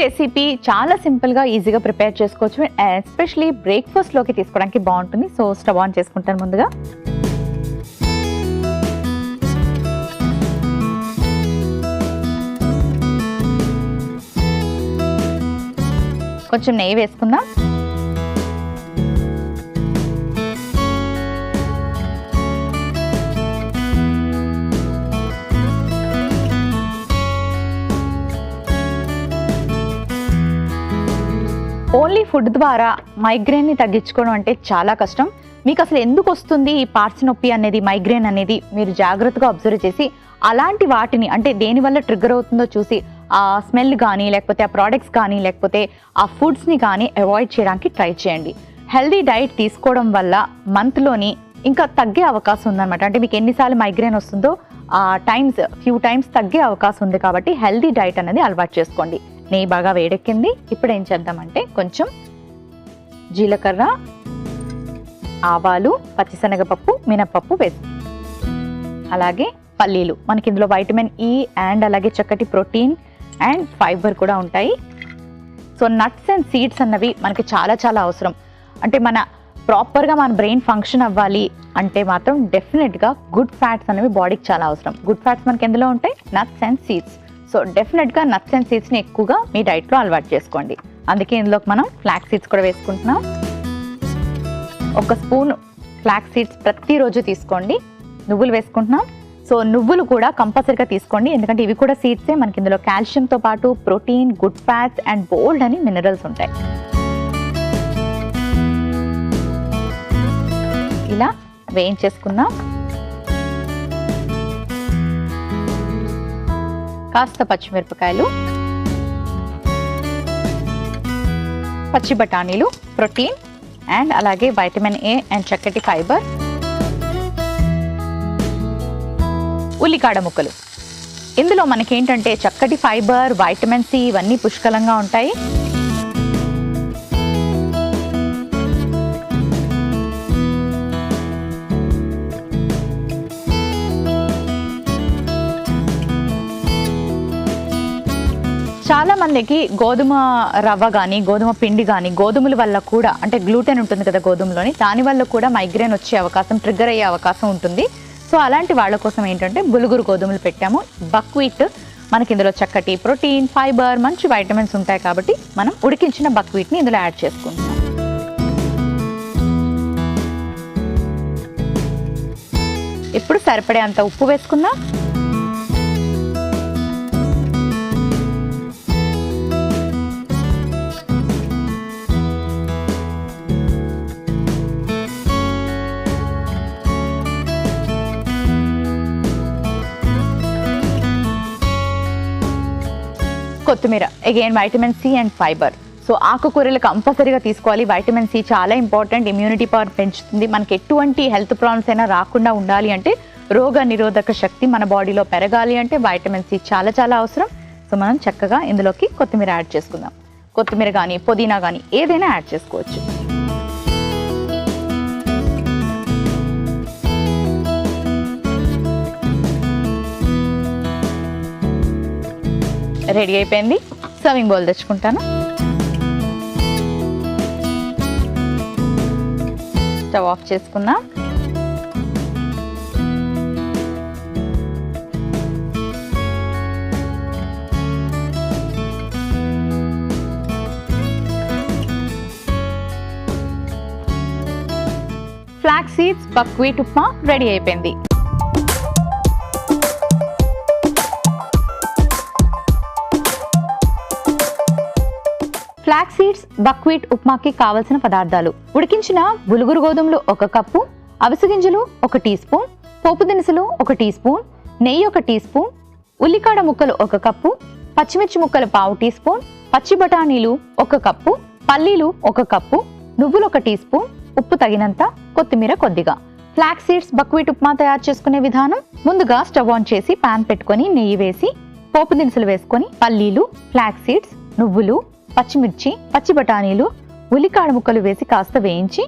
Recipe చాలా సింపుల్గా ఈజీగా ప్రిపేర్ చేసుకోవచ్చు. ఎస్పెషలీ బ్రేక్ఫాస్ట్లోకి తీసుకోవడానికి బాగుంటుంది. సో స్టవ్ ఆన్ చేసుకుంటాను. ముందుగా కొంచెం నెయ్యి వేసుకుందాం. ఓన్లీ ఫుడ్ ద్వారా మైగ్రేన్ని తగ్గించుకోవడం అంటే చాలా కష్టం. మీకు అసలు ఎందుకు వస్తుంది ఈ పార్ట్స్ నొప్పి అనేది, మైగ్రేన్ అనేది మీరు జాగ్రత్తగా అబ్జర్వ్ చేసి అలాంటి వాటిని అంటే దేనివల్ల ట్రిగ్గర్ అవుతుందో చూసి ఆ స్మెల్ కానీ లేకపోతే ఆ ప్రోడక్ట్స్ కానీ లేకపోతే ఆ ఫుడ్స్ని కానీ అవాయిడ్ చేయడానికి ట్రై చేయండి. హెల్దీ డైట్ తీసుకోవడం వల్ల మంత్లోని ఇంకా తగ్గే అవకాశం ఉందన్నమాట. అంటే మీకు ఎన్నిసార్లు మైగ్రేన్ వస్తుందో ఆ ఫ్యూ టైమ్స్ తగ్గే అవకాశం ఉంది. కాబట్టి హెల్దీ డైట్ అనేది అలవాటు చేసుకోండి. నెయ్యి బాగా వేడెక్కింది. ఇప్పుడు ఏం చేద్దామంటే కొంచెం జీలకర్ర, ఆవాలు, పచ్చిశనగపప్పు, మినపప్పు వేసి అలాగే పల్లీలు. మనకి ఇందులో వైటమిన్ ఈ అండ్ అలాగే చక్కటి ప్రోటీన్ అండ్ ఫైబర్ కూడా ఉంటాయి. సో నట్స్ అండ్ సీడ్స్ అన్నవి మనకి చాలా చాలా అవసరం. అంటే ప్రాపర్గా మన బ్రెయిన్ ఫంక్షన్ అవ్వాలి అంటే మాత్రం డెఫినెట్గా గుడ్ ఫ్యాట్స్ అనేవి బాడీకి చాలా అవసరం. గుడ్ ఫ్యాట్స్ మనకి ఎందులో ఉంటాయి? Nuts and seeds. సో డెఫినెట్గా నట్స్ అండ్ సీడ్స్ని ఎక్కువగా మీ డైట్లో అలవాటు చేసుకోండి. అందుకే ఇందులోకి మనం ఫ్లాక్స్ సీడ్స్ కూడా వేసుకుంటున్నాం. 1 స్పూన్ ఫ్లాక్స్ సీడ్స్ ప్రతిరోజు తీసుకోండి. నువ్వులు వేసుకుంటున్నాం. సో నువ్వులు కూడా కంపల్సరీగా తీసుకోండి, ఎందుకంటే ఇవి కూడా సీడ్సే. మనకి ఇందులో కాల్షియంతో పాటు ప్రోటీన్, గుడ్ ఫ్యాట్స్ అండ్ బోల్డ్ అని మినరల్స్ ఉంటాయి. ఇలా వేయించేసుకుందాం. కాస్త పచ్చిమిరపకాయలు, పచ్చి బఠానీలు, ప్రోటీన్ అండ్ అలాగే వైటమిన్ ఏ అండ్ చక్కటి ఫైబర్, ఉల్లికాడ ముక్కలు. ఇందులో మనకేంటంటే చక్కటి ఫైబర్, వైటమిన్ సి ఇవన్నీ పుష్కలంగా ఉంటాయి. చాలా మందికి గోధుమ రవ్వ కానీ గోధుమ పిండి కానీ గోధుమల వల్ల కూడా అంటే గ్లూటెన్ ఉంటుంది కదా గోధుమలోని, దానివల్ల కూడా మైగ్రేన్ వచ్చే అవకాశం, ట్రిగ్గర్ అయ్యే అవకాశం ఉంటుంది. సో అలాంటి వాళ్ళ కోసం ఏంటంటే బులుగురు గోధుమలు పెట్టాము. బక్వీట్ మనకి ఇందులో చక్కటి ప్రోటీన్, ఫైబర్, మంచి వైటమిన్స్ ఉంటాయి. కాబట్టి మనం ఉడికించిన బక్వీట్ని ఇందులో యాడ్ చేసుకుంటాం. ఇప్పుడు సరిపడే అంత ఉప్పు వేసుకుందాం. కొత్తిమీర, again vitamin C and fibre. So ఆకుకూరలు కంపల్సరీగా తీసుకోవాలి. వైటమిన్ సి చాలా ఇంపార్టెంట్, ఇమ్యూనిటీ పవర్ పెంచుతుంది. మనకి ఎటువంటి హెల్త్ ప్రాబ్లమ్స్ అయినా రాకుండా ఉండాలి అంటే, రోగ నిరోధక శక్తి మన బాడీలో పెరగాలి అంటే వైటమిన్ సి చాలా చాలా అవసరం. సో మనం చక్కగా ఇందులోకి కొత్తిమీర యాడ్ చేసుకుందాం. కొత్తిమీర కానీ పుదీనా కానీ ఏదైనా యాడ్ చేసుకోవచ్చు. రెడీ అయిపోయింది. సర్వింగ్ బౌల్ తెచ్చుకుంటాను. స్టవ్ ఆఫ్ చేసుకుందాం. ఫ్లాక్సీడ్స్ బక్వీట్ ఉప్మా రెడీ అయిపోయింది. ఫ్లాక్సీడ్స్ బక్వీట్ ఉప్మాకి కావలసిన పదార్థాలు: ఉడికించిన బులుగురు గోధుమలు 1 కప్పు, అవిసె గింజలు 1 టీ స్పూన్, పోపు దినుసులు 1 టీ స్పూన్, నెయ్యి 1 టీ స్పూన్, ఉల్లికాడ ముక్కలు 1 కప్పు, పచ్చిమిర్చి ముక్కలు 1/2 టీ స్పూన్, పచ్చి బఠానీలు 1 కప్పు, పల్లీలు 1 కప్పు, నువ్వులు 1 టీ స్పూన్, ఉప్పు తగినంత, కొత్తిమీర కొద్దిగా. ఫ్లాక్సీడ్స్ బక్వీట్ ఉప్మా తయారు చేసుకునే విధానం: ముందుగా స్టవ్ ఆన్ చేసి పాన్ పెట్టుకొని నెయ్యి వేసి పోపు దినుసులు వేసుకొని పల్లీలు, ఫ్లాక్సీడ్స్, నువ్వులు, పచ్చిమిర్చి, పచ్చి బఠానీలు, ఉల్లికాడ ముక్కలు వేసి కాస్త వేయించి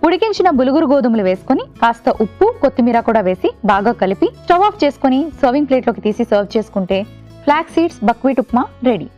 ఉడికించిన బులుగురు గోధుమలు వేసుకొని కాస్త ఉప్పు, కొత్తిమీర కూడా వేసి బాగా కలిపి స్టవ్ ఆఫ్ చేసుకొని సర్వింగ్ ప్లేట్లోకి తీసి సర్వ్ చేసుకుంటే ఫ్లాక్సీడ్స్ బక్వీట్ ఉప్మా రెడీ.